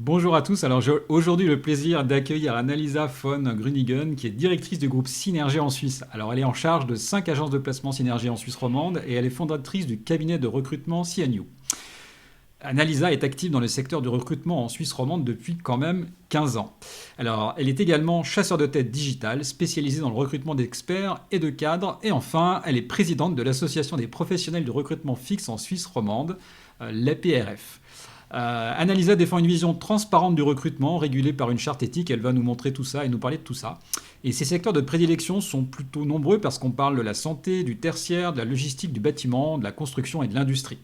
Bonjour à tous, alors j'ai aujourd'hui le plaisir d'accueillir Annalisa von Gruningen qui est directrice du groupe Synergie en Suisse. Alors elle est en charge de 5 agences de placement Synergie en Suisse romande et elle est fondatrice du cabinet de recrutement CNU. Annalisa est active dans le secteur du recrutement en Suisse romande depuis quand même 15 ans. Alors elle est également chasseur de tête digital spécialisée dans le recrutement d'experts et de cadres et enfin elle est présidente de l'association des professionnels du recrutement fixe en Suisse romande, l'APRF. Annalisa défend une vision transparente du recrutement, régulée par une charte éthique. Elle va nous montrer tout ça et nous parler de tout ça. Et ces secteurs de prédilection sont plutôt nombreux parce qu'on parle de la santé, du tertiaire, de la logistique, du bâtiment, de la construction et de l'industrie.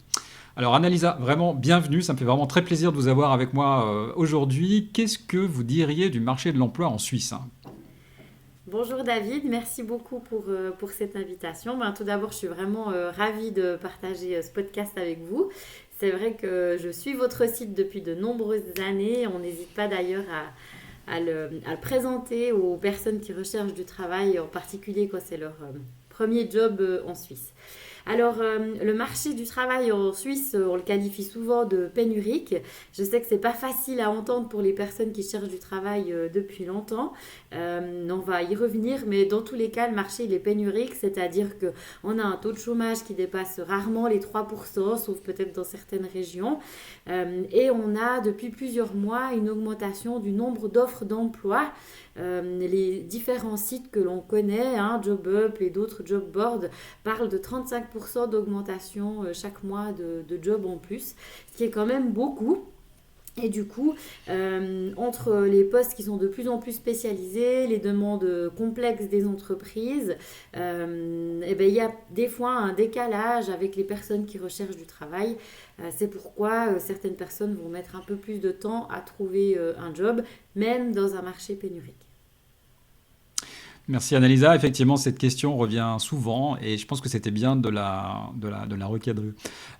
Alors Annalisa, vraiment bienvenue, ça me fait vraiment très plaisir de vous avoir avec moi aujourd'hui. Qu'est-ce que vous diriez du marché de l'emploi en Suisse, hein? Bonjour David, merci beaucoup pour cette invitation. Tout d'abord, je suis vraiment ravie de partager ce podcast avec vous. C'est vrai que je suis votre site depuis de nombreuses années. On n'hésite pas d'ailleurs à le présenter aux personnes qui recherchent du travail, en particulier quand c'est leur premier job en Suisse. Alors, le marché du travail en Suisse, on le qualifie souvent de pénurique. Je sais que c'est pas facile à entendre pour les personnes qui cherchent du travail depuis longtemps. On va y revenir, mais dans tous les cas, le marché il est pénurique, c'est-à-dire qu'on a un taux de chômage qui dépasse rarement les 3%, sauf peut-être dans certaines régions. Et on a depuis plusieurs mois une augmentation du nombre d'offres d'emploi. Les différents sites que l'on connaît, JobUp et d'autres job boards, parlent de 35% d'augmentation chaque mois de jobs en plus, ce qui est quand même beaucoup. Et du coup, entre les postes qui sont de plus en plus spécialisés, les demandes complexes des entreprises, il y a des fois un décalage avec les personnes qui recherchent du travail. C'est pourquoi certaines personnes vont mettre un peu plus de temps à trouver un job, même dans un marché pénurique. Merci Annalisa. Effectivement, cette question revient souvent et je pense que c'était bien de la recadrer.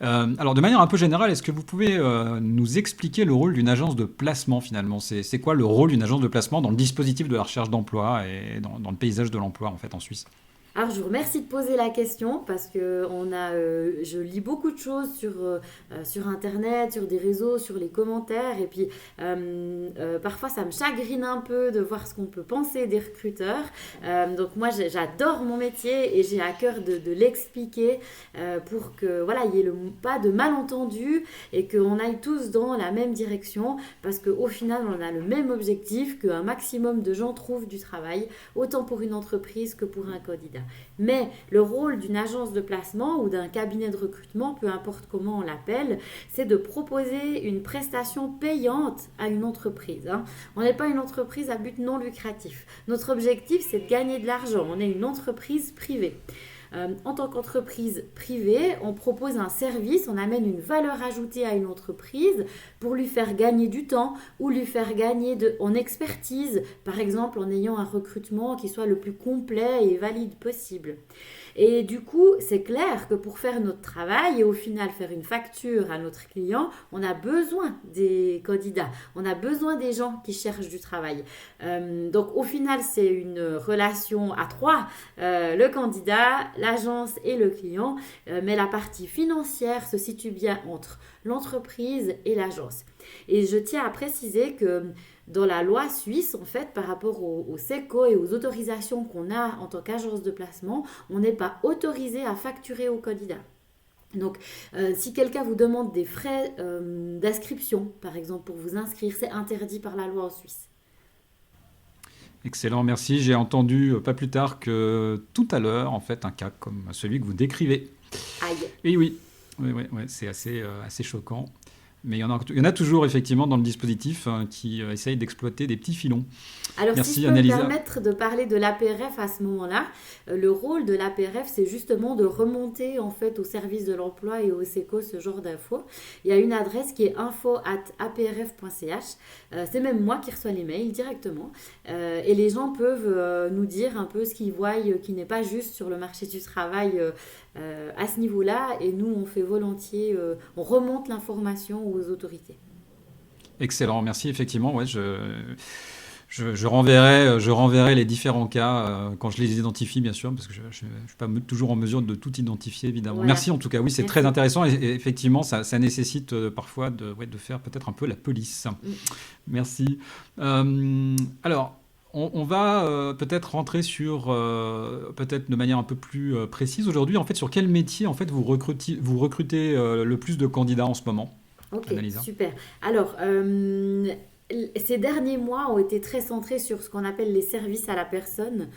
Alors, de manière un peu générale, est-ce que vous pouvez nous expliquer le rôle d'une agence de placement finalement? C'est quoi le rôle d'une agence de placement dans le dispositif de la recherche d'emploi et dans le paysage de l'emploi en fait en Suisse? Alors, je vous remercie de poser la question parce que je lis beaucoup de choses sur Internet, sur des réseaux, sur les commentaires. Et puis, parfois, ça me chagrine un peu de voir ce qu'on peut penser des recruteurs. Donc, moi, j'adore mon métier et j'ai à cœur de l'expliquer pour que, voilà, il n'y ait pas de malentendu et qu'on aille tous dans la même direction parce qu'au final, on a le même objectif qu'un maximum de gens trouvent du travail, autant pour une entreprise que pour un candidat. Mais le rôle d'une agence de placement ou d'un cabinet de recrutement, peu importe comment on l'appelle, c'est de proposer une prestation payante à une entreprise. On n'est pas une entreprise à but non lucratif. Notre objectif, c'est de gagner de l'argent. On est une entreprise privée. En tant qu'entreprise privée, on propose un service, on amène une valeur ajoutée à une entreprise pour lui faire gagner du temps ou lui faire gagner en expertise, par exemple en ayant un recrutement qui soit le plus complet et valide possible. Et du coup, c'est clair que pour faire notre travail et au final faire une facture à notre client, on a besoin des candidats, on a besoin des gens qui cherchent du travail. Donc au final, c'est une relation à trois, le candidat, l'agence et le client, mais la partie financière se situe bien entre l'entreprise et l'agence. Et je tiens à préciser que dans la loi suisse, en fait, par rapport au SECO et aux autorisations qu'on a en tant qu'agence de placement, on n'est pas autorisé à facturer aux candidats. Donc, si quelqu'un vous demande des frais d'inscription, par exemple, pour vous inscrire, c'est interdit par la loi en Suisse. Excellent, merci. J'ai entendu pas plus tard que tout à l'heure en fait un cas comme celui que vous décrivez. Aïe. Et oui, oui, oui, oui, c'est assez choquant. Mais il y en a toujours effectivement dans le dispositif qui essayent d'exploiter des petits filons. Alors, si je Merci peux me Annalisa. permettre de parler de l'APRF à ce moment-là, le rôle de l'APRF, c'est justement de remonter en fait au service de l'emploi et au SECO ce genre d'infos. Il y a une adresse qui est info@aprf.ch. C'est même moi qui reçois les mails directement. Et les gens peuvent nous dire un peu ce qu'ils voient qui n'est pas juste sur le marché du travail à ce niveau-là. Et nous, on fait volontiers, on remonte l'information aux autorités. Excellent, merci. Effectivement, ouais, je renverrai les différents cas quand je les identifie, bien sûr, parce que je ne suis pas toujours en mesure de tout identifier, évidemment. Voilà. Merci en tout cas, oui, c'est très Merci. intéressant et effectivement, ça nécessite parfois de faire peut-être un peu la police. Mm. Merci. Alors, on va peut-être rentrer sur, peut-être de manière un peu plus précise aujourd'hui, en fait, sur quel métier en fait, vous recrutez le plus de candidats en ce moment, Ok, Annalisa? super. Alors, ces derniers mois ont été très centrés sur ce qu'on appelle les services à la personne.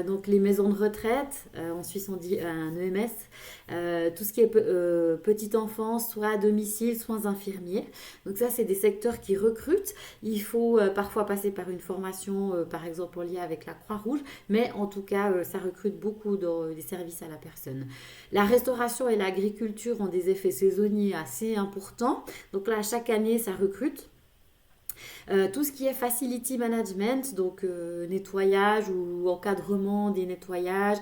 Donc, les maisons de retraite, en Suisse on dit un EMS, tout ce qui est petite enfance, soit à domicile, soins infirmiers. Donc, ça, c'est des secteurs qui recrutent. Il faut parfois passer par une formation, par exemple en lien avec la Croix-Rouge, mais en tout cas, ça recrute beaucoup dans les services à la personne. La restauration et l'agriculture ont des effets saisonniers assez importants. Donc là, chaque année, ça recrute. Tout ce qui est facility management, donc nettoyage ou encadrement des nettoyages,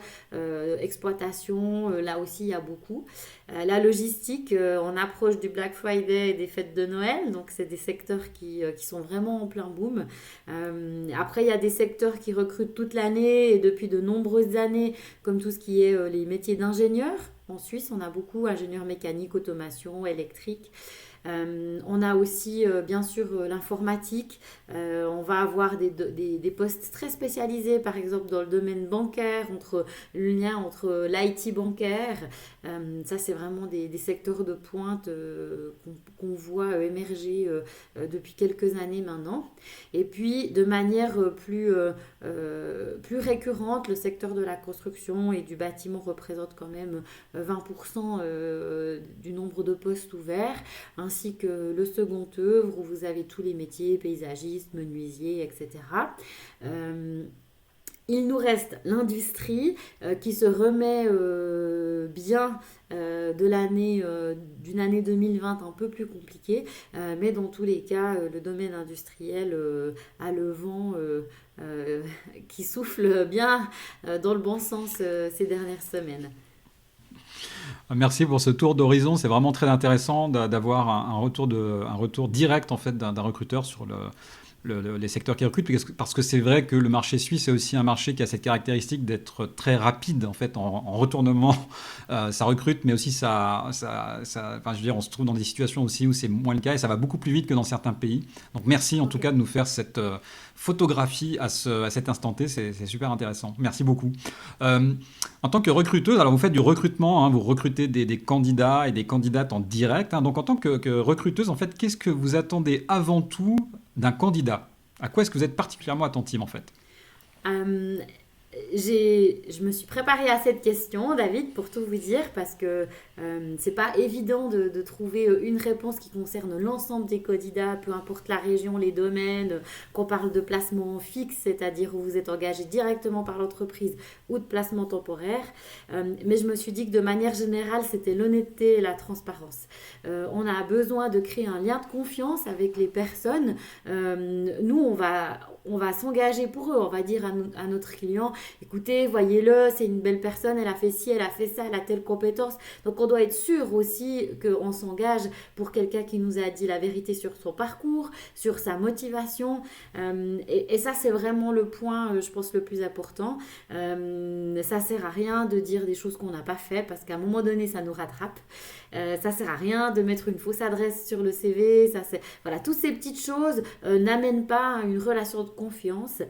exploitation, là aussi il y a beaucoup. La logistique, on approche du Black Friday et des fêtes de Noël, donc c'est des secteurs qui sont vraiment en plein boom. Après, il y a des secteurs qui recrutent toute l'année et depuis de nombreuses années, comme tout ce qui est les métiers d'ingénieur. En Suisse, on a beaucoup ingénieurs mécaniques, automation, électrique. On a aussi bien sûr l'informatique. On va avoir des postes très spécialisés, par exemple dans le domaine bancaire, le lien entre l'IT bancaire. Ça, c'est vraiment des secteurs de pointe qu'on voit émerger depuis quelques années maintenant. Et puis, de manière plus récurrente, le secteur de la construction et du bâtiment représente quand même 20% du nombre de postes ouverts, ainsi que le second œuvre où vous avez tous les métiers, paysagistes, menuisiers, etc. Il nous reste l'industrie qui se remet bien d'une année 2020 un peu plus compliquée, mais dans tous les cas, le domaine industriel a le vent qui souffle bien dans le bon sens ces dernières semaines. Merci pour ce tour d'horizon. C'est vraiment très intéressant d'avoir un retour direct en fait d'un recruteur sur les secteurs qui recrutent, parce que c'est vrai que le marché suisse est aussi un marché qui a cette caractéristique d'être très rapide en fait en retournement. Ça recrute, mais aussi enfin, je veux dire, on se trouve dans des situations aussi où c'est moins le cas et ça va beaucoup plus vite que dans certains pays. Donc merci en tout Ok. cas de nous faire cette photographie à cet instant T, c'est super intéressant. Merci beaucoup. Euh, En tant que recruteuse, alors vous faites du recrutement, hein, vous recrutez des candidats et des candidates en direct, hein. Donc en tant que recruteuse, en fait, qu'est-ce que vous attendez avant tout d'un candidat? À quoi est-ce que vous êtes particulièrement attentive en fait? Euh, je me suis préparée à cette question, David, pour tout vous dire, parce que c'est pas évident de trouver une réponse qui concerne l'ensemble des candidats, peu importe la région, les domaines, qu'on parle de placement fixe, c'est-à-dire où vous êtes engagé directement par l'entreprise, ou de placement temporaire. Mais je me suis dit que de manière générale, c'était l'honnêteté et la transparence. On a besoin de créer un lien de confiance avec les personnes. Nous, on va s'engager pour eux. On va dire à notre client, écoutez, voyez-le, c'est une belle personne, elle a fait ci, elle a fait ça, elle a telle compétence. Donc on doit être sûr aussi qu'on s'engage pour quelqu'un qui nous a dit la vérité sur son parcours, sur sa motivation. Et ça, c'est vraiment le point, je pense, le plus important. Ça sert à rien de dire des choses qu'on n'a pas fait parce qu'à un moment donné, ça nous rattrape. Ça sert à rien de mettre une fausse adresse sur le CV. Voilà, toutes ces petites choses n'amènent pas à une relation de confiance.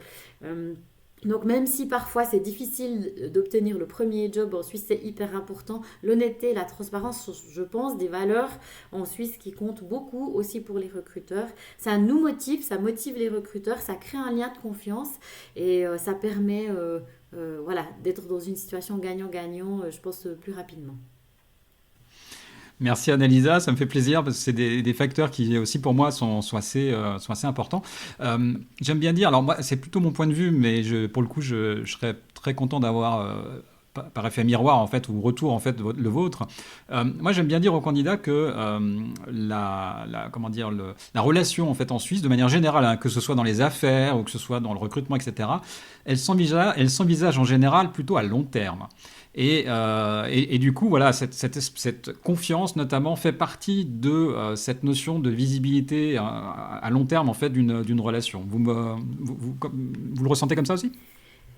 Donc même si parfois c'est difficile d'obtenir le premier job en Suisse, c'est hyper important. L'honnêteté et la transparence sont, je pense, des valeurs en Suisse qui comptent beaucoup aussi pour les recruteurs. Ça nous motive, ça motive les recruteurs, ça crée un lien de confiance et ça permet voilà, d'être dans une situation gagnant-gagnant, je pense, plus rapidement. Merci Annalisa, ça me fait plaisir parce que c'est des facteurs qui aussi pour moi sont assez importants. J'aime bien dire, alors moi c'est plutôt mon point de vue, mais pour le coup je serais très content d'avoir par effet miroir en fait ou retour en fait le vôtre. Moi j'aime bien dire aux candidats que comment dire la relation en fait en Suisse de manière générale, hein, que ce soit dans les affaires ou que ce soit dans le recrutement, etc. Elle s'envisage en général plutôt à long terme. Et du coup, voilà, cette confiance notamment fait partie de cette notion de visibilité à long terme en fait d'une relation. Vous le ressentez comme ça aussi?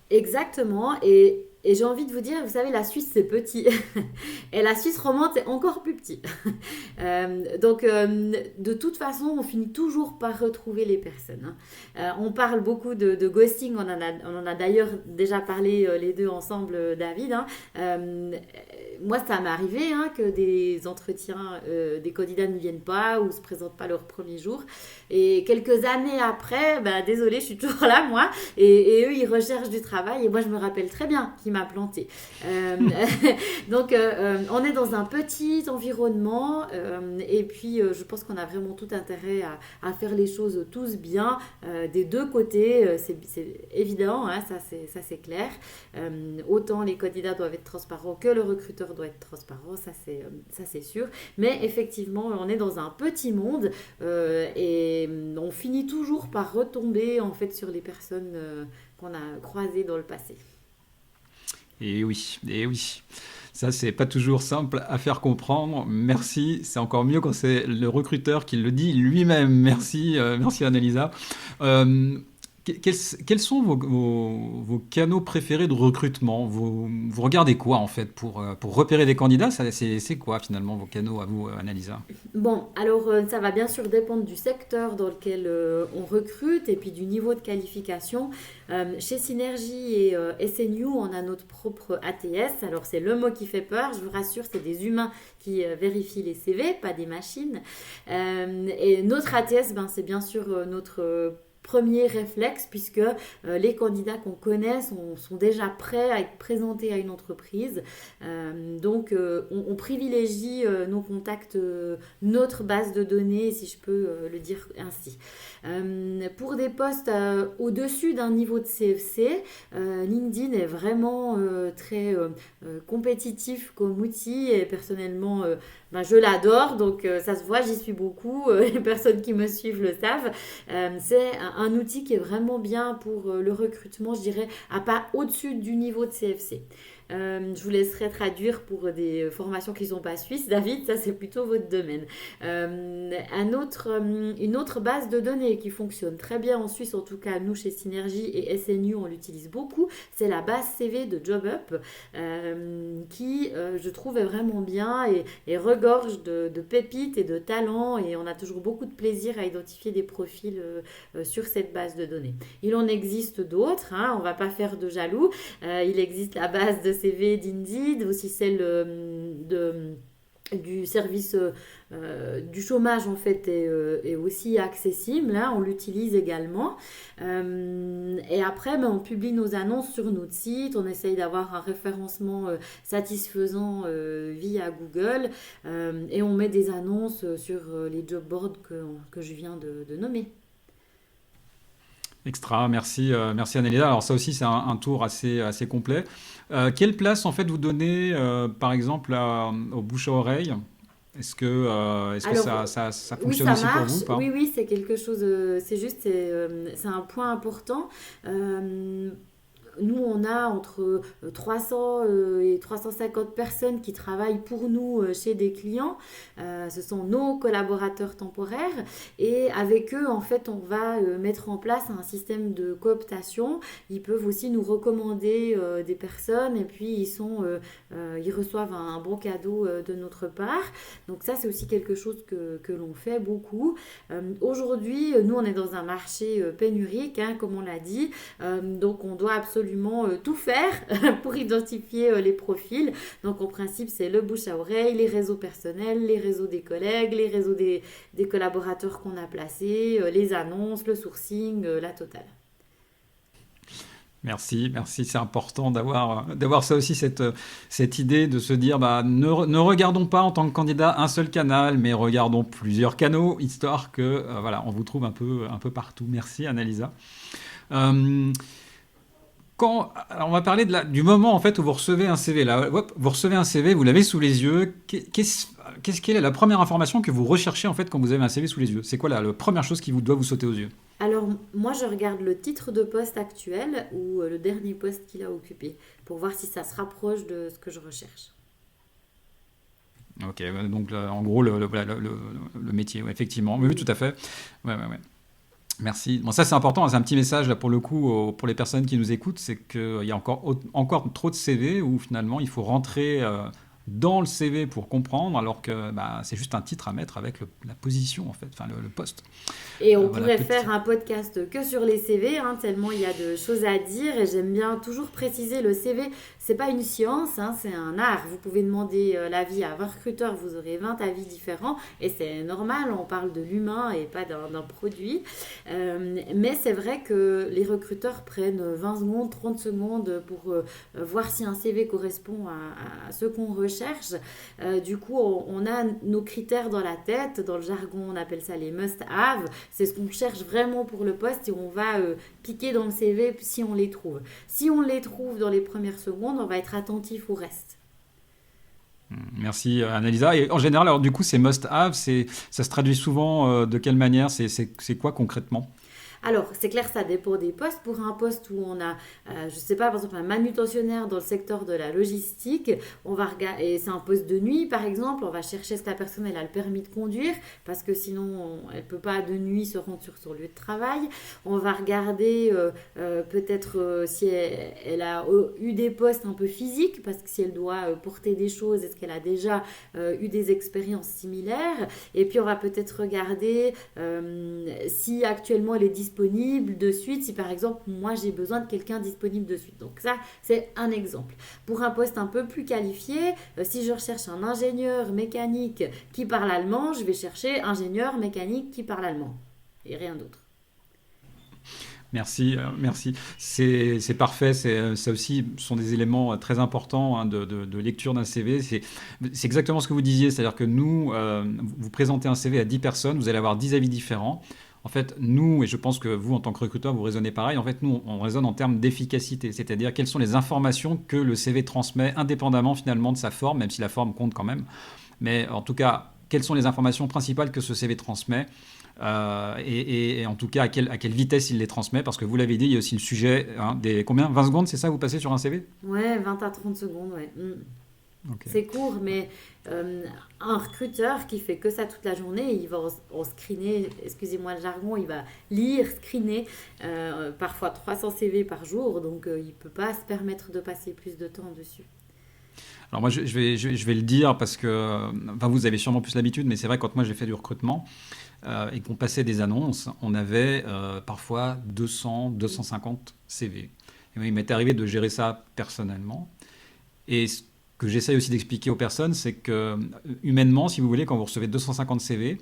Exactement. Et j'ai envie de vous dire, vous savez, la Suisse, c'est petit. Et la Suisse romande, c'est encore plus petit. Donc, de toute façon, on finit toujours par retrouver les personnes, hein. On parle beaucoup de ghosting. On en a d'ailleurs déjà parlé les deux ensemble, David, hein. Euh, Moi, ça m'est arrivé, hein, que des entretiens, des candidats ne viennent pas ou ne se présentent pas leur premier jour. Et quelques années après, bah, désolé, je suis toujours là, moi. Et eux, ils recherchent du travail. Et moi, je me rappelle très bien qui m'a planté. Euh, donc, on est dans un petit environnement. Et puis, je pense qu'on a vraiment tout intérêt à faire les choses tous bien, des deux côtés. C'est évident, hein, ça c'est clair. Autant les candidats doivent être transparents que le recruteur doit être transparent, ça c'est sûr. Mais effectivement, on est dans un petit monde, et on finit toujours par retomber en fait sur les personnes qu'on a croisées dans le passé. Et oui, et oui. Ça, c'est pas toujours simple à faire comprendre. Merci. C'est encore mieux quand c'est le recruteur qui le dit lui-même. Merci, merci Annalisa. Euh, quels sont vos canaux préférés de recrutement? Vous regardez quoi en fait pour repérer des candidats? C'est quoi finalement vos canaux à vous, Annalisa? Bon, alors ça va bien sûr dépendre du secteur dans lequel on recrute et puis du niveau de qualification. Chez Synergie et SNU, on a notre propre ATS. Alors c'est le mot qui fait peur, je vous rassure, c'est des humains qui vérifient les CV, pas des machines. Et notre ATS, ben, c'est bien sûr notre premier réflexe, puisque les candidats qu'on connaît sont déjà prêts à être présentés à une entreprise. Donc, on privilégie nos contacts, notre base de données, si je peux le dire ainsi. Pour des postes au-dessus d'un niveau de CFC, LinkedIn est vraiment très compétitif comme outil, et personnellement, ben, je l'adore, donc ça se voit, j'y suis beaucoup, les personnes qui me suivent le savent. C'est un outil qui est vraiment bien pour le recrutement, je dirais, à pas au-dessus du niveau de CFC. Je vous laisserai traduire pour des formations qui ne sont pas suisses. David, ça c'est plutôt votre domaine. Une autre base de données qui fonctionne très bien en Suisse, en tout cas nous chez Synergie et SNU, on l'utilise beaucoup, c'est la base CV de JobUp, qui je trouve est vraiment bien et regorge de pépites et de talents, et on a toujours beaucoup de plaisir à identifier des profils sur cette base de données. Il en existe d'autres, hein, on ne va pas faire de jaloux. Il existe la base de CV d'Indeed, aussi celle du service du chômage en fait est aussi accessible, hein, on l'utilise également. Et après, ben, on publie nos annonces sur notre site, on essaye d'avoir un référencement satisfaisant via Google, et on met des annonces sur les job boards que je viens de nommer. Extra, merci, merci Annelida. Alors ça aussi c'est un tour assez complet. Quelle place en fait vous donnez par exemple au bouche à oreille? Est-ce que Alors, ça oui, fonctionne ça aussi pour marche. vous ou pas? Oui, oui, c'est quelque chose, c'est juste, c'est un point important. Euh, Nous, on a entre 300 et 350 personnes qui travaillent pour nous chez des clients. Ce sont nos collaborateurs temporaires. Et avec eux, en fait, on va mettre en place un système de cooptation. Ils peuvent aussi nous recommander des personnes, et puis ils reçoivent un bon cadeau de notre part. Donc ça, c'est aussi quelque chose que l'on fait beaucoup. Aujourd'hui, nous, on est dans un marché pénurique, hein, comme on l'a dit. Donc on doit absolument tout faire pour identifier les profils. Donc en principe, c'est le bouche à oreille, les réseaux personnels, les réseaux des collègues, les réseaux des collaborateurs qu'on a placés, les annonces, le sourcing, la totale. Merci, merci. C'est important d'avoir ça aussi, cette idée de se dire, bah, ne regardons pas en tant que candidat un seul canal, mais regardons plusieurs canaux, histoire que voilà, on vous trouve un peu partout. Merci, Annalisa. Euh, alors on va parler du moment en fait où vous recevez un CV. Là, hop, vous recevez un CV, vous l'avez sous les yeux. Quelle est la première information que vous recherchez en fait quand vous avez un CV sous les yeux? C'est quoi la première chose qui doit vous sauter aux yeux? Alors, moi, je regarde le titre de poste actuel ou le dernier poste qu'il a occupé pour voir si ça se rapproche de ce que je recherche. Ok, donc en gros, voilà, le métier, ouais, effectivement. Oui, oui, tout à fait. Ouais, ouais, ouais. Merci. Bon, ça, c'est important. C'est un petit message, là, pour le coup, pour les personnes qui nous écoutent. C'est qu'il y a encore trop de CV où finalement, il faut rentrer dans le CV pour comprendre, alors que c'est juste un titre à mettre avec la position, en fait, enfin, le poste. Et on Voilà, pourrait faire un podcast que sur les CV, hein, tellement il y a de choses à dire. Et j'aime bien toujours préciser, le CV, c'est pas une science, hein, c'est un art. Vous pouvez demander l'avis à 20 recruteurs, vous aurez 20 avis différents. Et c'est normal, on parle de l'humain et pas d'un produit. Mais c'est vrai que les recruteurs prennent 20 secondes, 30 secondes pour voir si un CV correspond à ce qu'on recherche. Du coup, on a nos critères dans la tête. Dans le jargon, on appelle ça les must-have. C'est ce qu'on cherche vraiment pour le poste et on va piquer dans le CV si on les trouve. Si on les trouve dans les premières secondes, on va être attentif au reste. Merci, Annalisa. Et en général, alors du coup, ces must-have, ça se traduit souvent de quelle manière? C'est quoi concrètement? Alors, c'est clair, ça dépend des postes. Pour un poste où on a, je ne sais pas, par exemple, un manutentionnaire dans le secteur de la logistique, on va regarder, et c'est un poste de nuit, par exemple, on va chercher ce que la personne elle a le permis de conduire, parce que sinon, elle ne peut pas de nuit se rendre sur son lieu de travail. On va regarder peut-être si elle a eu des postes un peu physiques, parce que si elle doit porter des choses, est-ce qu'elle a déjà eu des expériences similaires? Et puis, on va peut-être regarder si actuellement elle est disponible de suite, si par exemple moi j'ai besoin de quelqu'un disponible de suite. Donc ça, c'est un exemple. Pour un poste un peu plus qualifié, si je recherche un ingénieur mécanique qui parle allemand, je vais chercher ingénieur mécanique qui parle allemand et rien d'autre. Merci, merci. C'est parfait. Ça aussi sont des éléments très importants, hein, de lecture d'un CV. C'est exactement ce que vous disiez. C'est-à-dire que nous, vous présentez un CV à 10 personnes, vous allez avoir 10 avis différents. En fait, nous, et je pense que vous, en tant que recruteur, vous raisonnez pareil, en fait, nous, on raisonne en termes d'efficacité, c'est-à-dire quelles sont les informations que le CV transmet, indépendamment finalement de sa forme, même si la forme compte quand même. Mais en tout cas, quelles sont les informations principales que ce CV transmet, et en tout cas, à quelle vitesse il les transmet, parce que vous l'avez dit, il y a aussi le sujet, hein, des combien 20 secondes, c'est ça, vous passez sur un CV? Ouais, 20 à 30 secondes, ouais. Ok. C'est court, mais un recruteur qui fait que ça toute la journée, il va en screener, excusez-moi le jargon, il va lire, screener parfois 300 CV par jour, donc il ne peut pas se permettre de passer plus de temps dessus. Alors moi, je vais le dire parce que, enfin, vous avez sûrement plus l'habitude, mais c'est vrai, quand moi j'ai fait du recrutement et qu'on passait des annonces, on avait parfois 200, 250 CV. Et moi, il m'est arrivé de gérer ça personnellement. Et ce que j'essaye aussi d'expliquer aux personnes, c'est que humainement, si vous voulez, quand vous recevez 250 CV,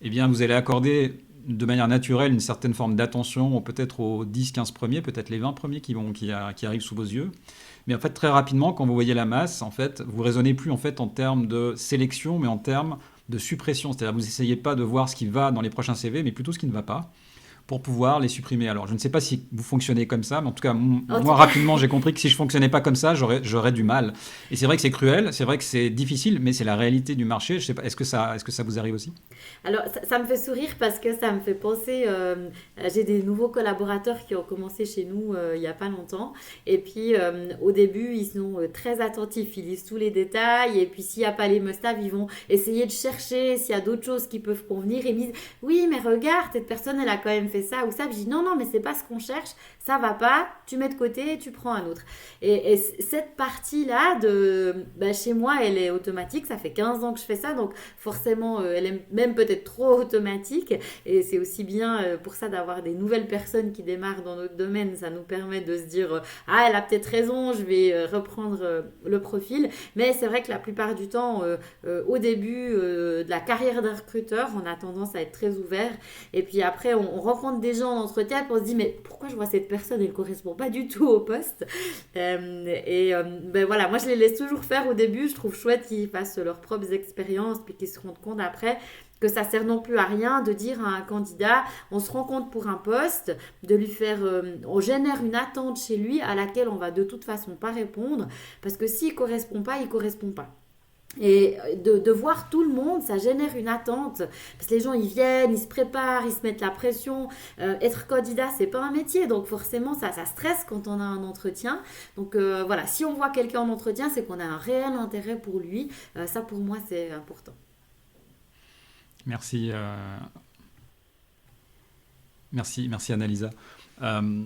eh bien, vous allez accorder de manière naturelle une certaine forme d'attention, peut-être aux 10-15 premiers, peut-être les 20 premiers qui arrivent sous vos yeux. Mais en fait, très rapidement, quand vous voyez la masse, en fait, vous raisonnez plus en fait en termes de sélection, mais en termes de suppression. C'est-à-dire, vous n'essayez pas de voir ce qui va dans les prochains CV, mais plutôt ce qui ne va pas, pour pouvoir les supprimer. Alors, je ne sais pas si vous fonctionnez comme ça, mais en tout cas, moi, rapidement, j'ai compris que si je fonctionnais pas comme ça, j'aurais du mal. Et c'est vrai que c'est cruel, c'est vrai que c'est difficile, mais c'est la réalité du marché. Je sais pas, est-ce que ça vous arrive aussi? Alors, ça me fait sourire parce que ça me fait penser. J'ai des nouveaux collaborateurs qui ont commencé chez nous il n'y a pas longtemps. Et puis, au début, ils sont très attentifs. Ils lisent tous les détails. Et puis, s'il n'y a pas les must-have, ils vont essayer de chercher s'il y a d'autres choses qui peuvent convenir. Et ils me disent: oui, mais regarde, cette personne, elle a quand même fait ça ou ça. Puis je dis: non, non, mais c'est pas ce qu'on cherche. Ça va pas. Tu mets de côté et tu prends un autre. Et cette partie-là, chez moi, elle est automatique. Ça fait 15 ans que je fais ça. Donc, forcément, elle est même peut-être trop automatique, et c'est aussi bien pour ça d'avoir des nouvelles personnes qui démarrent dans notre domaine. Ça nous permet de se dire ah, elle a peut-être raison, je vais reprendre le profil. Mais c'est vrai que la plupart du temps, au début de la carrière d'un recruteur, on a tendance à être très ouvert, et puis après on rencontre des gens en entretien et on se dit: mais pourquoi je vois cette personne, elle ne correspond pas du tout au poste. Voilà, moi je les laisse toujours faire au début. Je trouve chouette qu'ils fassent leurs propres expériences, puis qu'ils se rendent compte après que ça sert non plus à rien de dire à un candidat: on se rencontre pour un poste, de lui faire, on génère une attente chez lui à laquelle on va de toute façon pas répondre, parce que s'il correspond pas, il correspond pas. Et de voir tout le monde, ça génère une attente. Parce que les gens, ils viennent, ils se préparent, ils se mettent la pression. Être candidat, c'est pas un métier. Donc forcément, ça stresse quand on a un entretien. Donc voilà, si on voit quelqu'un en entretien, c'est qu'on a un réel intérêt pour lui. Ça, pour moi, c'est important. Merci, merci Annalisa. Euh,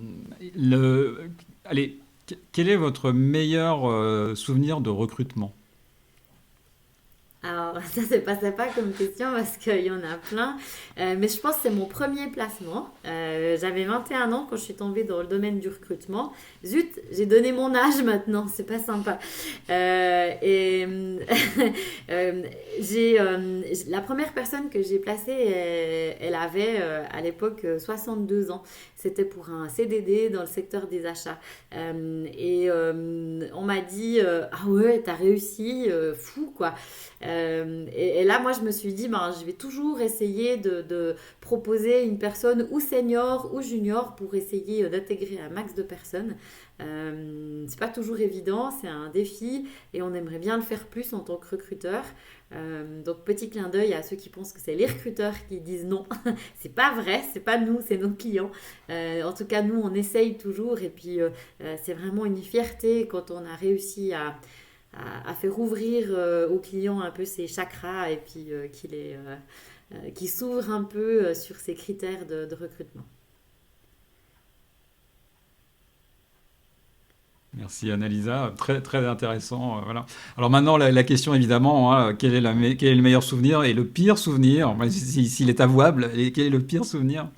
le, allez, quel est votre meilleur souvenir de recrutement? Alors, ça, c'est pas comme question parce qu'il y en a plein. Mais je pense que c'est mon premier placement. J'avais 21 ans quand je suis tombée dans le domaine du recrutement. Zut, j'ai donné mon âge maintenant, c'est pas sympa. Et euh, la première personne que j'ai placée, elle avait à l'époque 62 ans. C'était pour un CDD dans le secteur des achats. On m'a dit ah ouais, t'as réussi, fou quoi. Et là, moi, je me suis dit, ben, je vais toujours essayer de proposer une personne ou senior ou junior pour essayer d'intégrer un max de personnes. C'est pas toujours évident, c'est un défi et on aimerait bien le faire plus en tant que recruteur. Donc petit clin d'œil à ceux qui pensent que c'est les recruteurs qui disent non. C'est pas vrai, c'est pas nous, c'est nos clients. En tout cas, nous, on essaye toujours et puis c'est vraiment une fierté quand on a réussi à faire ouvrir aux clients un peu ses chakras et puis qu'il s'ouvre un peu sur ces critères de recrutement. Merci Annalisa, très, très intéressant. Voilà. Alors maintenant, la question évidemment, hein, quel est le meilleur souvenir et le pire souvenir, s'il est avouable, et quel est le pire souvenir?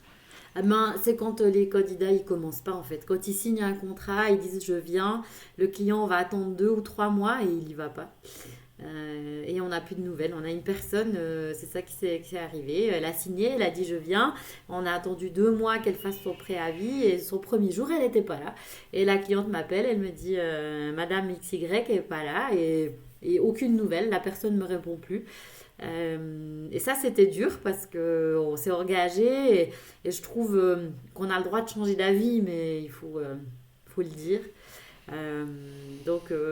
Ah ben, c'est quand les candidats ils commencent pas en fait. Quand ils signent un contrat, ils disent je viens, le client va attendre 2 ou 3 mois et il y va pas. Et on n'a plus de nouvelles. On a une personne, c'est ça qui s'est arrivé. Elle a signé, elle a dit je viens. On a attendu 2 mois qu'elle fasse son préavis et son premier jour, elle n'était pas là. Et la cliente m'appelle, elle me dit Madame XY est pas là et aucune nouvelle. La personne ne me répond plus. Et ça, c'était dur parce qu'on s'est engagé et je trouve qu'on a le droit de changer d'avis, mais faut le dire. Euh,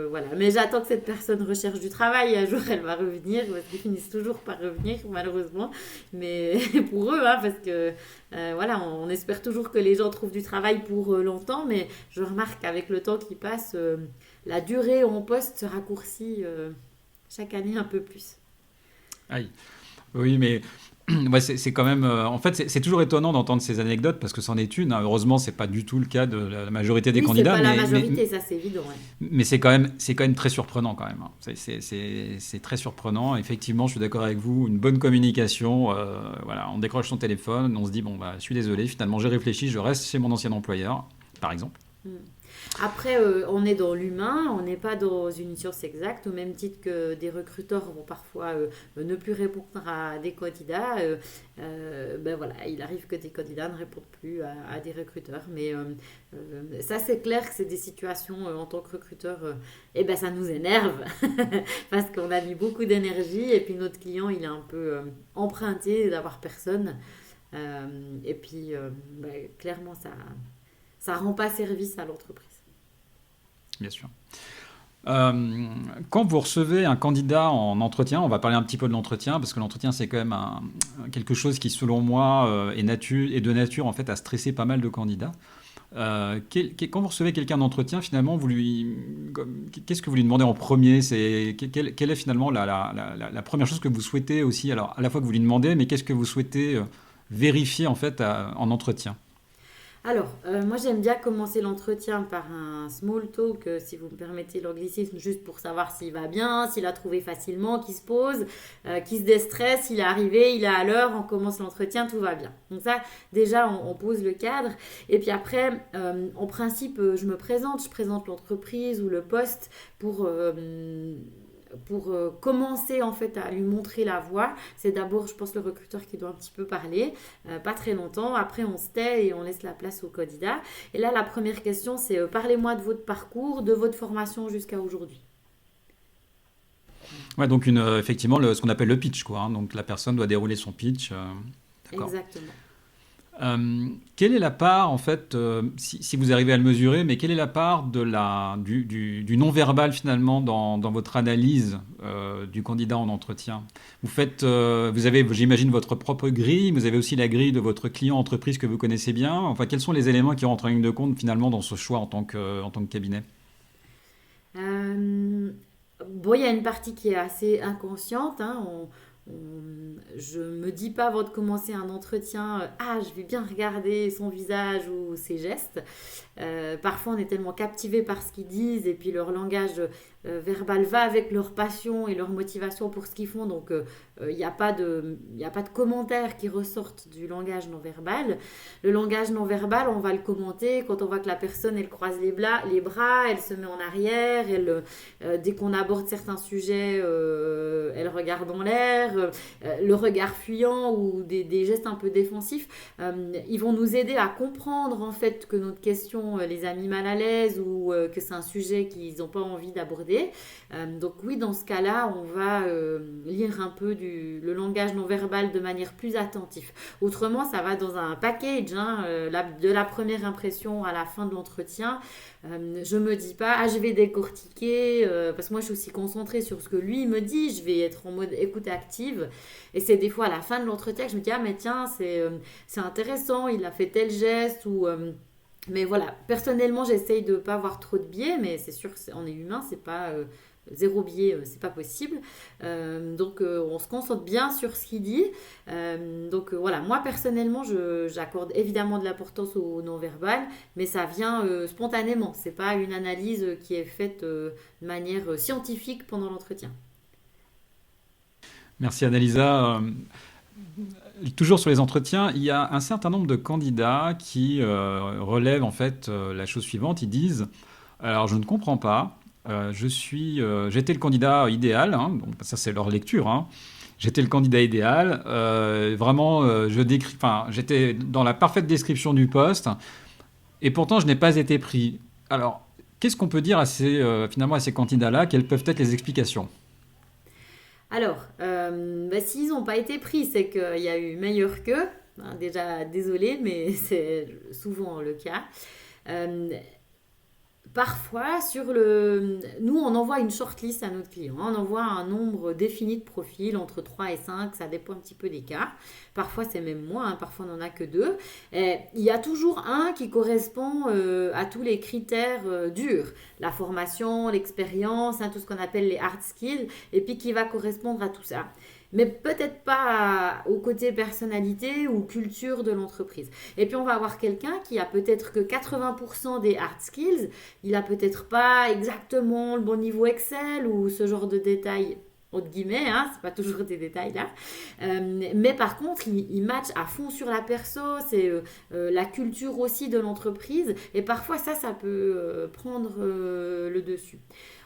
voilà. Mais j'attends que cette personne recherche du travail. Un jour, elle va revenir parce qu'ils finissent toujours par revenir, malheureusement. Mais pour eux, hein, parce que voilà, on espère toujours que les gens trouvent du travail pour longtemps. Mais je remarque qu'avec le temps qui passe, la durée en poste se raccourcit chaque année un peu plus. Aïe. Oui, mais ouais, c'est quand même. En fait, c'est toujours étonnant d'entendre ces anecdotes parce que c'en est une, hein. Heureusement, c'est pas du tout le cas de la majorité des Oui, c'est candidats, pas la majorité, ça c'est évident. Ouais. mais c'est quand même très surprenant quand même, hein. C'est très surprenant. Effectivement, je suis d'accord avec vous. Une bonne communication, voilà, on décroche son téléphone, on se dit bon bah, je suis désolé, finalement j'ai réfléchi, je reste chez mon ancien employeur, par exemple. Mm. Après, on est dans l'humain, on n'est pas dans une science exacte, au même titre que des recruteurs vont parfois ne plus répondre à des candidats. Ben voilà, il arrive que des candidats ne répondent plus à des recruteurs. Mais ça, c'est clair que c'est des situations en tant que recruteur, et ben ça nous énerve parce qu'on a mis beaucoup d'énergie et puis notre client, il est un peu emprunté d'avoir personne. Et puis, ben, clairement, ça rend pas service à l'entreprise. Bien sûr. Quand vous recevez un candidat en entretien, on va parler un petit peu de l'entretien, parce que l'entretien, c'est quand même quelque chose qui, selon moi, est de nature en fait, à stresser pas mal de candidats. Quand vous recevez quelqu'un d'entretien, finalement, qu'est-ce que vous lui demandez en premier? Quelle est finalement la première chose que vous souhaitez aussi, alors à la fois que vous lui demandez, mais qu'est-ce que vous souhaitez vérifier en fait en entretien? Alors, moi j'aime bien commencer l'entretien par un small talk, si vous me permettez l'anglicisme, juste pour savoir s'il va bien, s'il a trouvé facilement, qu'il se pose, qu'il se déstresse, il est arrivé, il est à l'heure, on commence l'entretien, tout va bien. Donc ça, déjà, on pose le cadre. Et puis après, en principe, je présente l'entreprise ou le poste pour commencer en fait à lui montrer la voie. C'est d'abord, je pense, le recruteur qui doit un petit peu parler, pas très longtemps. Après, on se tait et on laisse la place au candidat. Et là, la première question, c'est parlez-moi de votre parcours, de votre formation jusqu'à aujourd'hui. Ouais, donc effectivement, ce qu'on appelle le pitch, quoi, hein. Donc la personne doit dérouler son pitch. D'accord. Exactement. Quelle est la part, en fait, si vous arrivez à le mesurer, mais quelle est la part du non-verbal finalement dans votre analyse du candidat en entretien? Vous avez, j'imagine, votre propre grille, mais vous avez aussi la grille de votre client entreprise que vous connaissez bien. Enfin, quels sont les éléments qui rentrent en ligne de compte finalement dans ce choix en tant que cabinet? Euh, bon, il y a une partie qui est assez inconsciente, hein. Je me dis pas avant de commencer un entretien, ah, je vais bien regarder son visage ou ses gestes. Parfois, on est tellement captivé par ce qu'ils disent et puis leur langage verbal va avec leur passion et leur motivation pour ce qu'ils font. Donc, il n'y a pas il a pas de commentaires qui ressortent du langage non verbal. Le langage non verbal, on va le commenter quand on voit que la personne, elle croise les bras, elle se met en arrière, dès qu'on aborde certains sujets, elle regarde en l'air, le regard fuyant ou des gestes un peu défensifs. Ils vont nous aider à comprendre en fait que notre question les a mis mal à l'aise ou que c'est un sujet qu'ils n'ont pas envie d'aborder. Donc oui, dans ce cas-là, on va lire un peu le langage non verbal de manière plus attentive. Autrement, ça va dans un package, hein, de la première impression à la fin de l'entretien. Je me dis pas, ah, je vais décortiquer, parce que moi je suis aussi concentrée sur ce que lui me dit, je vais être en mode écoute active. Et c'est des fois à la fin de l'entretien que je me dis, ah, mais tiens, c'est intéressant, il a fait tel geste, ou. Mais voilà, personnellement, j'essaye de ne pas avoir trop de biais, mais c'est sûr qu'on est humain, c'est pas zéro biais, c'est pas possible. Donc, on se concentre bien sur ce qu'il dit. Donc, voilà, moi personnellement, j'accorde évidemment de l'importance au non-verbal, mais ça vient spontanément. C'est pas une analyse qui est faite de manière scientifique pendant l'entretien. Merci Annalisa. Toujours sur les entretiens, il y a un certain nombre de candidats qui relèvent en fait la chose suivante. Ils disent, alors je ne comprends pas, j'étais le candidat idéal, hein, donc ça c'est leur lecture, hein. J'étais le candidat idéal, vraiment, enfin, j'étais dans la parfaite description du poste, et pourtant je n'ai pas été pris. Alors, qu'est-ce qu'on peut dire finalement à ces candidats-là? Quelles peuvent être les explications? Alors, bah, s'ils n'ont pas été pris, c'est qu'il y a eu meilleur qu'eux. Hein, déjà, désolé, mais c'est souvent le cas. Euh, Parfois, nous, on envoie une shortlist à notre client. On envoie un nombre défini de profils, entre 3 et 5, ça dépend un petit peu des cas. Parfois, c'est même moins, hein, parfois, on n'en a que deux. Et il y a toujours un qui correspond à tous les critères durs. La formation, l'expérience, hein, tout ce qu'on appelle les hard skills, et puis qui va correspondre à tout ça. Mais peut-être pas au côté personnalité ou culture de l'entreprise. Et puis on va avoir quelqu'un qui a peut-être que 80% des hard skills, il a peut-être pas exactement le bon niveau Excel ou ce genre de détails entre guillemets, hein, c'est pas toujours des détails là. Mais par contre, il match à fond sur la perso, c'est la culture aussi de l'entreprise. Et parfois, ça peut prendre le dessus.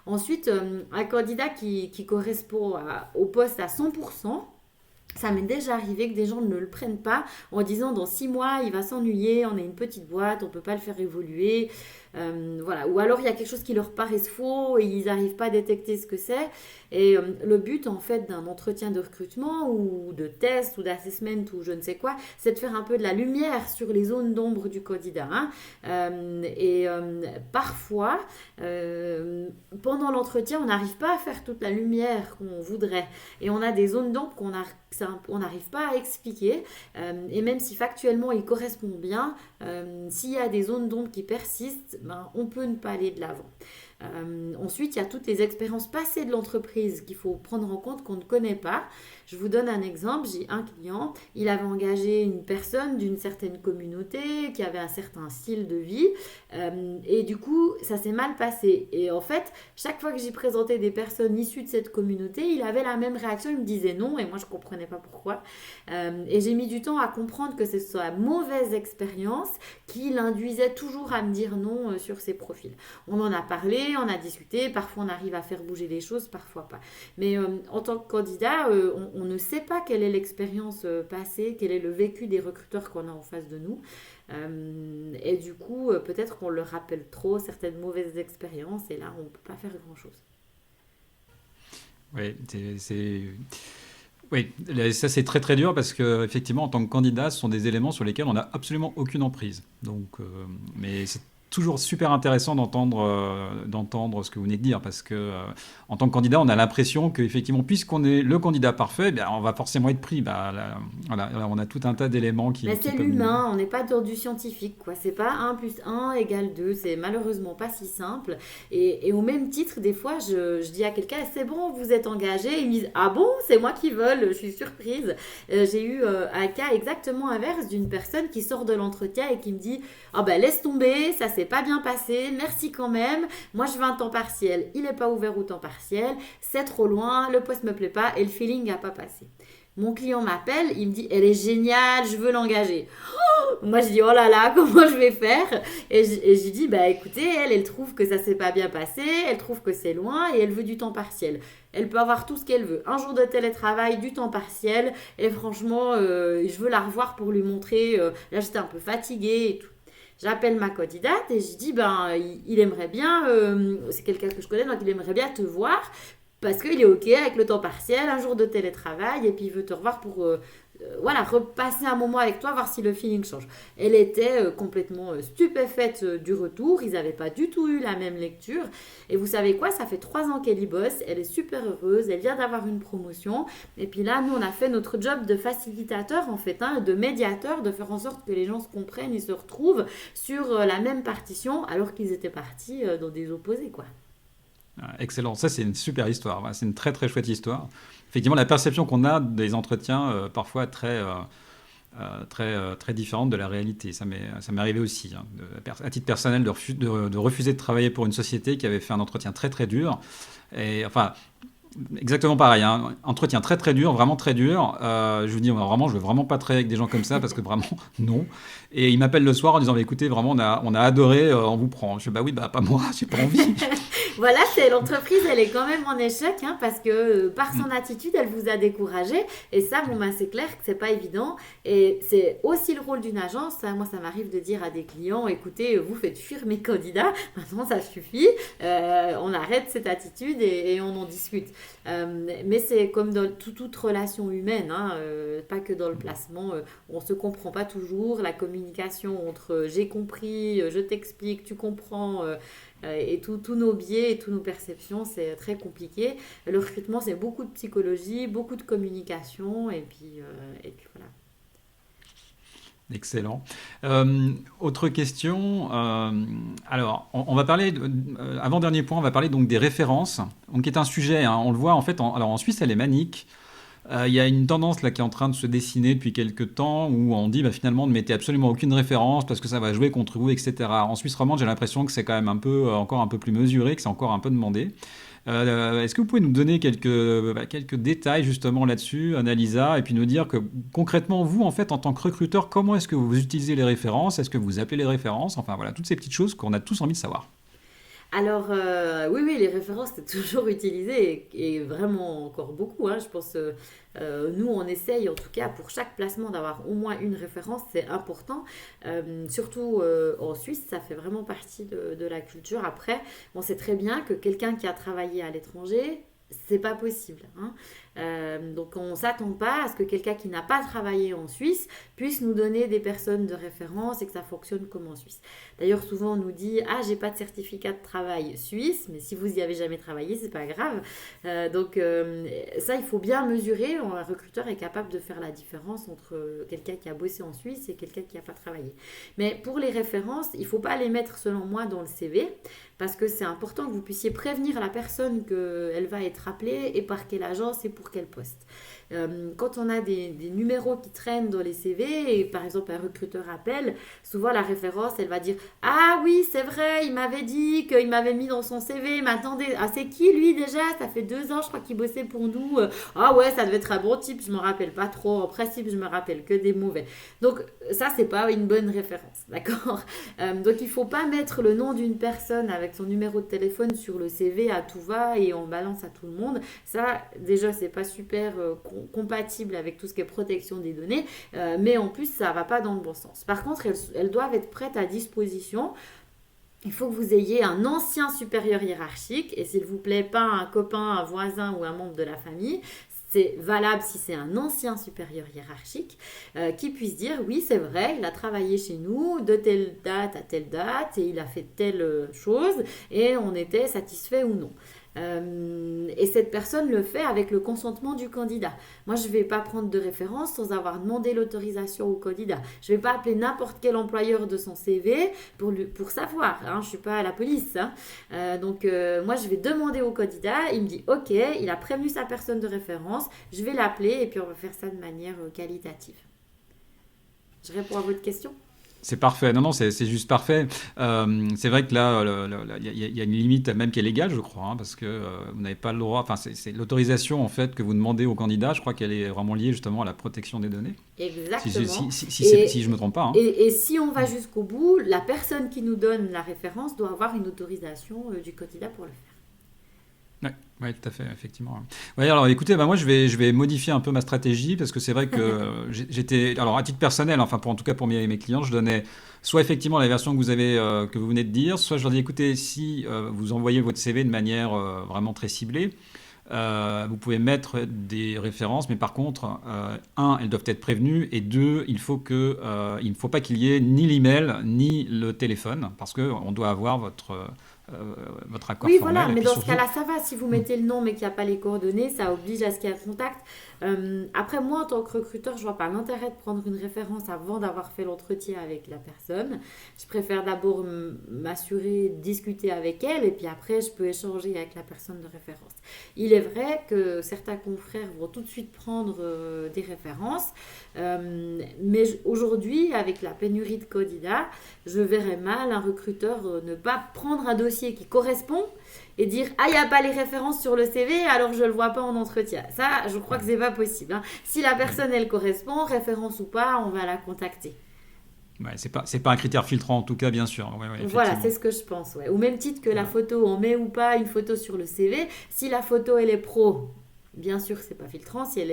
Ensuite, un candidat qui correspond au poste à 100%. Ça m'est déjà arrivé que des gens ne le prennent pas en disant dans 6 mois il va s'ennuyer, on est une petite boîte, on ne peut pas le faire évoluer. Voilà. Ou alors il y a quelque chose qui leur paraît faux et ils n'arrivent pas à détecter ce que c'est. Et le but en fait d'un entretien de recrutement ou de test ou d'assessment ou je ne sais quoi, c'est de faire un peu de la lumière sur les zones d'ombre du candidat, hein. Parfois, pendant l'entretien, on n'arrive pas à faire toute la lumière qu'on voudrait. Et on a des zones d'ombre on n'arrive pas à expliquer. Et même si factuellement il correspond bien, s'il y a des zones d'ombre qui persistent, ben, on peut ne pas aller de l'avant. Ensuite, il y a toutes les expériences passées de l'entreprise qu'il faut prendre en compte qu'on ne connaît pas. Je vous donne un exemple. J'ai un client, il avait engagé une personne d'une certaine communauté qui avait un certain style de vie et du coup, ça s'est mal passé. Et en fait, chaque fois que j'ai présenté des personnes issues de cette communauté, il avait la même réaction, il me disait non et moi je ne comprenais pas pourquoi. Et j'ai mis du temps à comprendre que c'est sa mauvaise expérience qui l'induisait toujours à me dire non sur ses profils. On en a parlé, on a discuté, parfois on arrive à faire bouger les choses, parfois pas. Mais en tant que candidat, on ne sait pas quelle est l'expérience passée, quel est le vécu des recruteurs qu'on a en face de nous. Et du coup, peut-être qu'on leur rappelle trop certaines mauvaises expériences et là, on ne peut pas faire grand-chose. Oui, Oui, ça c'est très très dur parce que effectivement en tant que candidat, ce sont des éléments sur lesquels on n'a absolument aucune emprise. Donc, mais c'est toujours super intéressant d'entendre ce que vous venez de dire parce que en tant que candidat, on a l'impression qu'effectivement, puisqu'on est le candidat parfait, ben, on va forcément être pris. Ben, là, voilà, là, on a tout un tas d'éléments Mais qui c'est peuvent nous. l'humain, on n'est pas dans du scientifique, quoi. C'est pas un plus un égale 2, c'est malheureusement pas si simple. Et au même titre, des fois, je dis à quelqu'un, c'est bon, vous êtes engagé. Ils me disent, ah bon, c'est moi qui vole, je suis surprise. J'ai eu un cas exactement inverse d'une personne qui sort de l'entretien et qui me dit, ah ben laisse tomber, ça s'est pas bien passé, merci quand même. Moi, je veux un temps partiel. Il n'est pas ouvert au temps partiel, c'est trop loin, le poste me plaît pas et le feeling n'a pas passé. Mon client m'appelle, il me dit, elle est géniale, je veux l'engager. Moi, je dis, oh là là, comment je vais faire? Et je lui dis, bah écoutez, elle trouve que ça s'est pas bien passé, elle trouve que c'est loin et elle veut du temps partiel. Elle peut avoir tout ce qu'elle veut. Un jour de télétravail, du temps partiel. Et franchement, je veux la revoir pour lui montrer. Là, j'étais un peu fatiguée et tout. J'appelle ma candidate et je dis, ben, il aimerait bien, c'est quelqu'un que je connais, donc il aimerait bien te voir parce qu'il est OK avec le temps partiel, un jour de télétravail, et puis il veut te revoir pour voilà, repasser un moment avec toi, voir si le feeling change. Elle était complètement stupéfaite du retour, ils n'avaient pas du tout eu la même lecture. Et vous savez quoi, ça fait 3 ans qu'elle y bosse, elle est super heureuse, elle vient d'avoir une promotion. Et puis là, nous, on a fait notre job de facilitateur, en fait, hein, de médiateur, de faire en sorte que les gens se comprennent et se retrouvent sur la même partition, alors qu'ils étaient partis dans des opposés, quoi. Excellent, ça c'est une super histoire, ouais, c'est une très très chouette histoire. Effectivement, la perception qu'on a des entretiens parfois très différente de la réalité. Ça m'est arrivé aussi, hein, à titre personnel, de refuser de travailler pour une société qui avait fait un entretien très très dur. Et enfin, exactement pareil, hein, entretien très très dur, vraiment très dur. Je vous dis vraiment, je veux vraiment pas travailler avec des gens comme ça parce que vraiment non. Et il m'appelle le soir en disant, bah, écoutez, vraiment on a adoré, on vous prend. Je dis, bah oui, bah pas moi, j'ai pas envie. Voilà, c'est l'entreprise, elle est quand même en échec hein, parce que par son attitude, elle vous a découragé. Et ça, bon, ben, c'est clair que c'est pas évident. Et c'est aussi le rôle d'une agence. Ça, moi, ça m'arrive de dire à des clients, écoutez, vous faites fuir mes candidats. Maintenant, ça suffit. On arrête cette attitude et on en discute. Mais c'est comme dans toute relation humaine, hein, pas que dans le placement. On se comprend pas toujours. La communication entre j'ai compris, je t'explique, tu comprends. Et tous nos biais et toutes nos perceptions, c'est très compliqué. Le recrutement, c'est beaucoup de psychologie, beaucoup de communication, et puis voilà. Excellent. Autre question. Alors, on va parler, avant-dernier point, on va parler donc des références, donc, qui est un sujet, hein, on le voit en fait, alors en Suisse, elle est manique. Il y a une tendance là qui est en train de se dessiner depuis quelques temps où on dit bah, finalement ne mettez absolument aucune référence parce que ça va jouer contre vous, etc. En Suisse romande, j'ai l'impression que c'est quand même encore un peu plus mesuré, que c'est encore un peu demandé. Est-ce que vous pouvez nous donner quelques détails justement là-dessus, Annalisa, et puis nous dire que concrètement, vous, en fait, en tant que recruteur, comment est-ce que vous utilisez les références? Est-ce que vous appelez les références? Enfin voilà, toutes ces petites choses qu'on a tous envie de savoir. Alors, oui, oui, les références, c'est toujours utilisé et vraiment encore beaucoup. Hein. Je pense, nous, on essaye, en tout cas, pour chaque placement, d'avoir au moins une référence. C'est important. Surtout en Suisse, ça fait vraiment partie de la culture. Après, on sait très bien que quelqu'un qui a travaillé à l'étranger, c'est pas possible. Hein. Donc on ne s'attend pas à ce que quelqu'un qui n'a pas travaillé en Suisse puisse nous donner des personnes de référence et que ça fonctionne comme en Suisse. D'ailleurs souvent on nous dit ah j'ai pas de certificat de travail suisse, mais si vous y avez jamais travaillé c'est pas grave. Ça il faut bien mesurer. Un recruteur est capable de faire la différence entre quelqu'un qui a bossé en Suisse et quelqu'un qui n'a pas travaillé. Mais pour les références il faut pas les mettre selon moi dans le CV parce que c'est important que vous puissiez prévenir la personne qu'elle va être appelée et par quelle agence et pour quel poste. Quand on a des numéros qui traînent dans les CV et par exemple un recruteur appelle, souvent la référence elle va dire ah oui c'est vrai il m'avait dit qu'il m'avait mis dans son CV mais attendez ah c'est qui lui déjà ça fait 2 ans je crois qu'il bossait pour nous ah ouais ça devait être un bon type je me rappelle pas trop en principe je me rappelle que des mauvais donc ça c'est pas une bonne référence d'accord donc il faut pas mettre le nom d'une personne avec son numéro de téléphone sur le CV à tout va et on balance à tout le monde ça déjà c'est pas super compatible avec tout ce qui est protection des données, mais en plus ça va pas dans le bon sens. Par contre, elles doivent être prêtes à disposition. Il faut que vous ayez un ancien supérieur hiérarchique et s'il vous plaît pas un copain, un voisin ou un membre de la famille. C'est valable si c'est un ancien supérieur hiérarchique qui puisse dire oui, c'est vrai, il a travaillé chez nous de telle date à telle date et il a fait telle chose et on était satisfait ou non. Et cette personne le fait avec le consentement du candidat. Moi, je ne vais pas prendre de référence sans avoir demandé l'autorisation au candidat. Je ne vais pas appeler n'importe quel employeur de son CV pour savoir. Hein, je ne suis pas à la police. Hein. Donc, moi, je vais demander au candidat. Il me dit, OK, il a prévenu sa personne de référence. Je vais l'appeler et puis on va faire ça de manière qualitative. Je réponds à votre question. C'est parfait. Non, non, c'est juste parfait. C'est vrai que là, il y a une limite même qui est légale, je crois, hein, parce que vous n'avez pas le droit. Enfin, c'est l'autorisation en fait que vous demandez au candidat. Je crois qu'elle est vraiment liée justement à la protection des données. Exactement. Si je me trompe pas. Hein. Et si on va jusqu'au bout, la personne qui nous donne la référence doit avoir une autorisation du candidat pour le faire. Oui, tout à fait, effectivement. Ouais, alors écoutez, moi je vais modifier un peu ma stratégie parce que c'est vrai que j'étais, alors à titre personnel, enfin en tout cas pour mes clients, je donnais soit effectivement la version que vous venez de dire, soit je leur dis écoutez, si vous envoyez votre CV de manière vraiment très ciblée, vous pouvez mettre des références, mais par contre, elles doivent être prévenues, et deux, il ne faut pas qu'il y ait ni l'email ni le téléphone, parce qu'on doit avoir votre accord oui, formel. Voilà, mais dans surtout... ce cas-là, ça va. Si vous mettez le nom mais qu'il n'y a pas les coordonnées, ça oblige à ce qu'il y ait un contact. Après, moi, en tant que recruteur, je ne vois pas l'intérêt de prendre une référence avant d'avoir fait l'entretien avec la personne. Je préfère d'abord m'assurer, discuter avec elle, et puis après, je peux échanger avec la personne de référence. Il est vrai que certains confrères vont tout de suite prendre des références, mais aujourd'hui, avec la pénurie de candidats, je verrais mal un recruteur ne pas prendre un dossier qui correspond et dire « Ah, il n'y a pas les références sur le CV, alors je ne le vois pas en entretien. » Ça, je crois que ce n'est pas possible. Hein. Si la personne, elle correspond, référence ou pas, on va la contacter. Ouais, c'est pas un critère filtrant en tout cas, bien sûr. Ouais, voilà, c'est ce que je pense. Ouais. Au même titre que la photo, on met ou pas une photo sur le CV. Si la photo, elle est pro, bien sûr, c'est pas filtrant. Si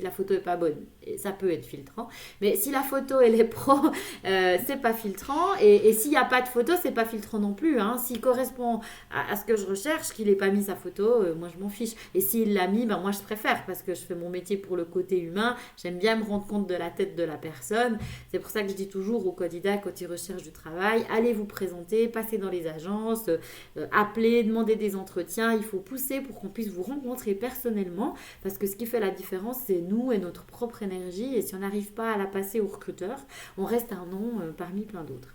la photo est pas bonne, ça peut être filtrant. Mais si la photo, elle est pro, c'est pas filtrant. Et s'il n'y a pas de photo, c'est pas filtrant non plus. Hein. S'il correspond à ce que je recherche, qu'il n'ait pas mis sa photo, moi je m'en fiche. Et s'il l'a mis, moi je préfère parce que je fais mon métier pour le côté humain. J'aime bien me rendre compte de la tête de la personne. C'est pour ça que je dis toujours aux candidats quand ils recherchent du travail, allez vous présenter, passez dans les agences, appelez, demandez des entretiens. Il faut pousser pour qu'on puisse vous rencontrer personnellement parce que ce qui fait la différence, c'est nous et notre propre énergie. Et si on n'arrive pas à la passer au recruteur, on reste un nom parmi plein d'autres.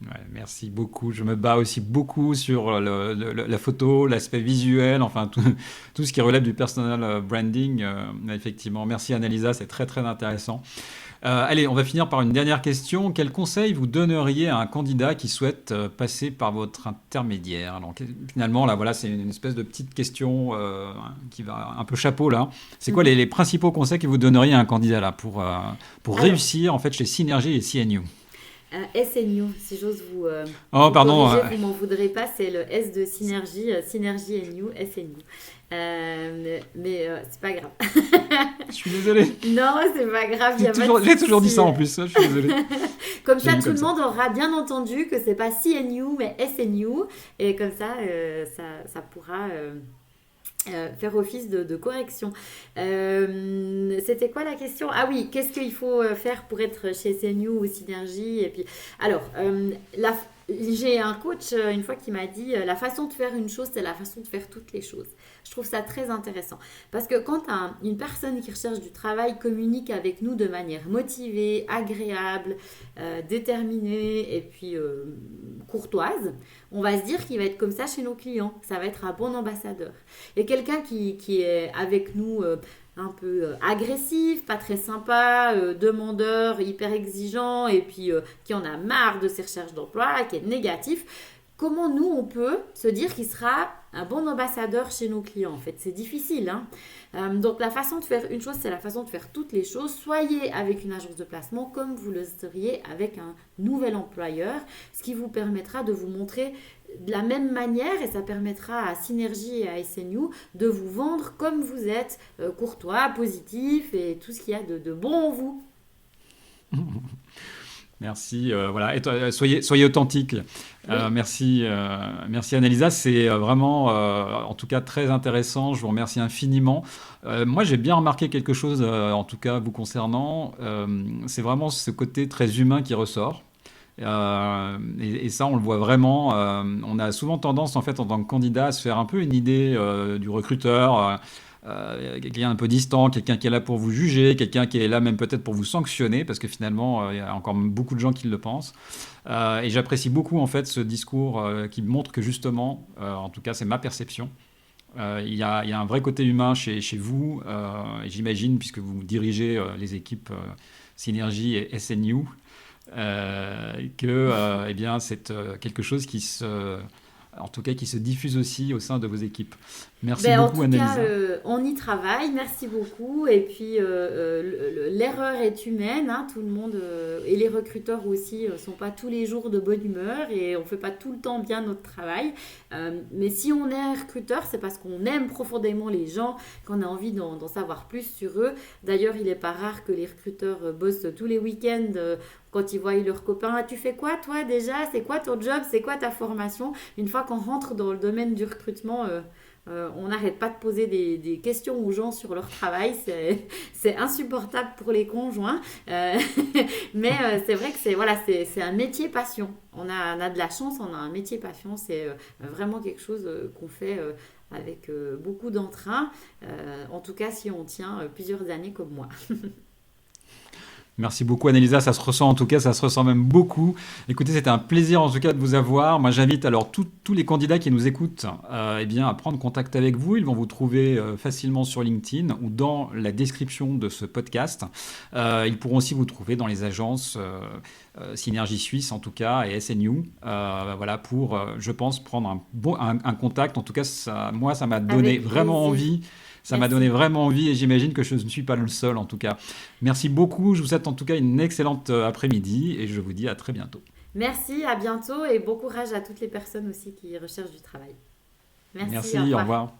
Ouais, merci beaucoup. Je me bats aussi beaucoup sur la photo, l'aspect visuel, enfin tout ce qui relève du personal branding. Effectivement, merci Annalisa, c'est très très intéressant. Allez, on va finir par une dernière question. Quel conseil vous donneriez à un candidat qui souhaite passer par votre intermédiaire? Donc, finalement, là, voilà, c'est une espèce de petite question qui va un peu chapeau là. C'est quoi les principaux conseils que vous donneriez à un candidat là pour réussir en fait chez Synergy et CNU? SNU, si j'ose vous pardon, corriger, vous m'en voudrez pas, c'est le S de Synergie, Synergie NU, SNU. Mais c'est pas grave. Je suis désolée. Non, c'est pas grave. J'ai toujours dit ça en plus, je suis désolée. Comme ça, tout le monde aura bien entendu que c'est pas CNU, mais SNU. Et comme ça, ça pourra... faire office de correction. C'était quoi la question? Ah oui, qu'est-ce qu'il faut faire pour être chez CNU ou Synergie? Et puis, alors, j'ai un coach une fois qui m'a dit la façon de faire une chose, c'est la façon de faire toutes les choses. Je trouve ça très intéressant parce que quand une personne qui recherche du travail communique avec nous de manière motivée, agréable, déterminée et puis courtoise, on va se dire qu'il va être comme ça chez nos clients, que ça va être un bon ambassadeur. Et quelqu'un qui est avec nous un peu agressif, pas très sympa, demandeur, hyper exigeant et puis qui en a marre de ses recherches d'emploi, qui est négatif, comment nous on peut se dire qu'il sera un bon ambassadeur chez nos clients? En fait, c'est difficile. Hein. Donc la façon de faire une chose, c'est la façon de faire toutes les choses. Soyez avec une agence de placement comme vous le seriez avec un nouvel employeur, ce qui vous permettra de vous montrer de la même manière et ça permettra à Synergie et à SNU de vous vendre comme vous êtes, courtois, positif et tout ce qu'il y a de bon en vous. Merci. Voilà. Et soyez authentique. Oui. Merci Annalisa. C'est vraiment, en tout cas, très intéressant. Je vous remercie infiniment. Moi, j'ai bien remarqué quelque chose, en tout cas vous concernant. C'est vraiment ce côté très humain qui ressort. Et ça, on le voit vraiment. On a souvent tendance, en fait, en tant que candidat, à se faire un peu une idée du recruteur. Quelqu'un un peu distant, quelqu'un qui est là pour vous juger, quelqu'un qui est là même peut-être pour vous sanctionner, parce que finalement, il y a encore beaucoup de gens qui le pensent. Et j'apprécie beaucoup en fait ce discours qui montre que justement, en tout cas c'est ma perception, il y a un vrai côté humain chez vous, et j'imagine, puisque vous dirigez les équipes Synergie et SNU, que eh bien, c'est quelque chose en tout cas, qui se diffuse aussi au sein de vos équipes. Merci Ben, en beaucoup, tout cas, Annalisa. on y travaille, merci beaucoup. Et puis, l'erreur est humaine, hein, tout le monde, et les recruteurs aussi, sont pas tous les jours de bonne humeur et on fait pas tout le temps bien notre travail. Mais si on est recruteur, c'est parce qu'on aime profondément les gens, qu'on a envie d'en savoir plus sur eux. D'ailleurs, il est pas rare que les recruteurs bossent tous les week-ends. Quand ils voient leurs copains, ah, tu fais quoi toi déjà? C'est quoi ton job? C'est quoi ta formation? Une fois qu'on rentre dans le domaine du recrutement, on n'arrête pas de poser des questions aux gens sur leur travail. C'est insupportable pour les conjoints. Euh, mais c'est vrai que c'est un métier passion. On a de la chance, on a un métier passion. C'est vraiment quelque chose qu'on fait avec beaucoup d'entrain. En tout cas, si on tient plusieurs années comme moi. Merci beaucoup Annelisa, ça se ressent en tout cas, ça se ressent même beaucoup. Écoutez, c'était un plaisir en tout cas de vous avoir. Moi j'invite alors tous les candidats qui nous écoutent eh bien, à prendre contact avec vous. Ils vont vous trouver facilement sur LinkedIn ou dans la description de ce podcast. Ils pourront aussi vous trouver dans les agences Synergie Suisse en tout cas et SNU. Voilà pour, je pense, prendre un contact. En tout cas, moi ça m'a donné Avec vraiment plaisir. envie. Ça m'a donné Merci. vraiment envie et j'imagine que je ne suis pas le seul en tout cas. Merci beaucoup. Je vous souhaite en tout cas une excellente après-midi et je vous dis à très bientôt. Merci, à bientôt et bon courage à toutes les personnes aussi qui recherchent du travail. Merci, au Merci, au revoir. revoir.